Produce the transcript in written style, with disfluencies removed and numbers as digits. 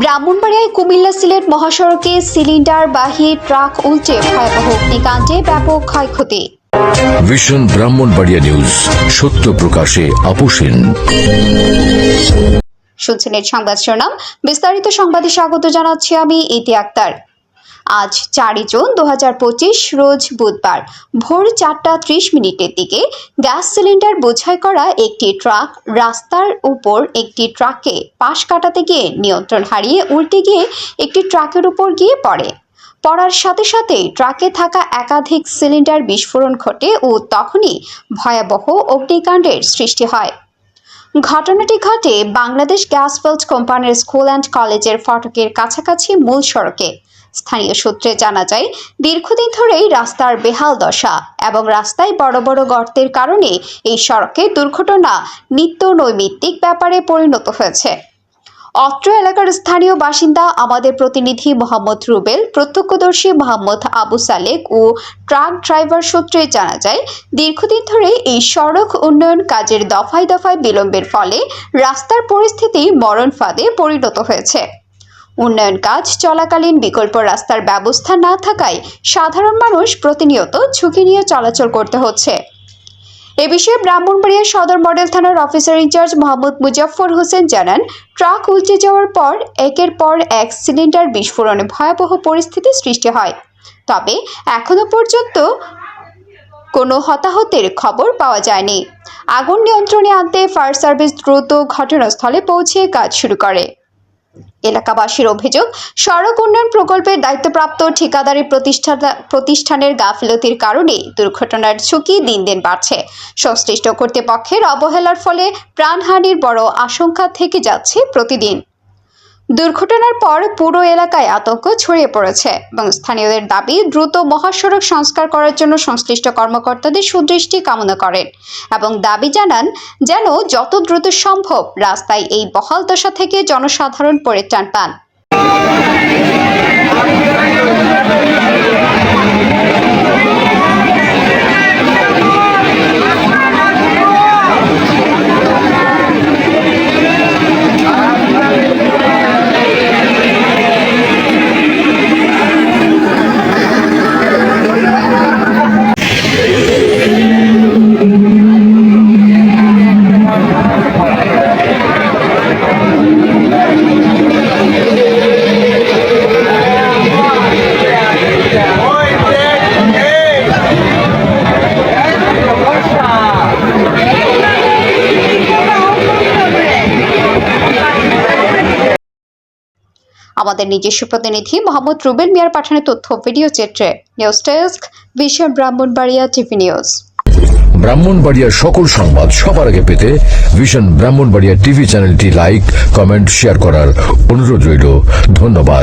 ব্রাহ্মণবাড়িয়ায় কুমিল্লা সিলেট মহাসড়কে সিলিন্ডারবাহী ট্রাক উল্টে ভয়াবহ অগ্নিকাণ্ডে ব্যাপক ক্ষয়ক্ষতি। ভিশন ব্রাহ্মণবাড়িয়া নিউজ, সত্য প্রকাশে আপোষহীন। শুনছেন এর সংবাদ শিরোনাম, বিস্তারিত সংবাদে স্বাগত জানাচ্ছি আমি ইতি আক্তার। আজ 4 জুন 2025 রোজ বুধবার ভোর 4:30 দিকে গ্যাস সিলিন্ডার বোঝাই করা একটি ট্রাক রাস্তার উপর একটি ট্রাককে পাশ কাটাতে গিয়ে নিয়ন্ত্রণ হারিয়ে উল্টে গিয়ে একটি ট্রাকের উপর গিয়ে পড়ার সাথে সাথে ট্রাকে থাকা একাধিক সিলিন্ডার বিস্ফোরণ ঘটে ও তখনই ভয়াবহ অগ্নিকাণ্ডের সৃষ্টি হয়। ঘটনাটি ঘটে বাংলাদেশ গ্যাস ফিল্ড কোম্পানির স্কুল অ্যান্ড কলেজের ফটকের কাছাকাছি মূল সড়কে। স্থানীয় সূত্রে জানা যায়, দীর্ঘদিন ধরেই রাস্তার বেহাল দশা এবং রাস্তায় বড় বড় গর্তের কারণে এই সড়কে দুর্ঘটনা নিত্য নৈমিত্তিক ব্যাপারে পরিণত হয়েছে। অত্র এলাকার স্থানীয় বাসিন্দা আমাদের প্রতিনিধি মোহাম্মদ রুবেল, প্রত্যক্ষদর্শী মোহাম্মদ আবু সালেক ও ট্রাক ড্রাইভার সূত্রে জানা যায়, দীর্ঘদিন ধরে এই সড়ক উন্নয়ন কাজের দফায় দফায় বিলম্বের ফলে রাস্তার পরিস্থিতি মরণ ফাঁদে পরিণত হয়েছে। উন্নয়ন কাজ চলাকালীন বিকল্প রাস্তার ব্যবস্থা না থাকায় সাধারণ মানুষ প্রতিনিয়ত ঝুঁকি নিয়ে চলাচল করতে হচ্ছে। এ বিষয়ে ব্রাহ্মণবাড়িয়া সদর মডেল থানার অফিসার ইনচার্জ মোহাম্মদ মুজাফফর হোসেন জানান, ট্রাক উল্টে যাওয়ার পর একের পর এক সিলিন্ডার বিস্ফোরণে ভয়াবহ পরিস্থিতি সৃষ্টি হয়। তবে এখনো পর্যন্ত কোনো হতাহতের খবর পাওয়া যায়নি। আগুন নিয়ন্ত্রণে আনতে ফায়ার সার্ভিস দ্রুত ঘটনাস্থলে পৌঁছে কাজ শুরু করে। এলাকাবাসীর অভিযোগ, সড়ক উন্নয়ন প্রকল্পের দায়িত্বপ্রাপ্ত ঠিকাদারি প্রতিষ্ঠানের গাফিলতির কারণে দুর্ঘটনার ঝুঁকি দিন দিন বাড়ছে। সংশ্লিষ্ট কর্তৃপক্ষের অবহেলার ফলে প্রাণহানির বড় আশঙ্কা থেকে যাচ্ছে প্রতিদিন। দুর্ঘটনার পর পুরো এলাকায় আতঙ্ক ছড়িয়ে পড়েছে এবং স্থানীয়দের দাবি, দ্রুত মহাসড়ক সংস্কার করার জন্য সংশ্লিষ্ট কর্মকর্তাদের সুদৃষ্টি কামনা করেন এবং দাবি জানান যেন যত দ্রুত সম্ভব রাস্তায় এই বহাল দশা থেকে জনসাধারণ পরিত্রাণ পান। আমাদের নিজস্ব প্রতিনিধি মোহাম্মদ রুবেল মিয়ার পাঠানো তথ্য ভিডিও চিত্রে। News desk, vision Brahmanbaria TV news. ব্রাহ্মণবাড়িয়ার সকল সংবাদ সবার আগে পেতে ভিশন ব্রাহ্মণবাড়িয়া টিভি চ্যানেলটি লাইক, কমেন্ট, শেয়ার করার অনুরোধ রইল। ধন্যবাদ।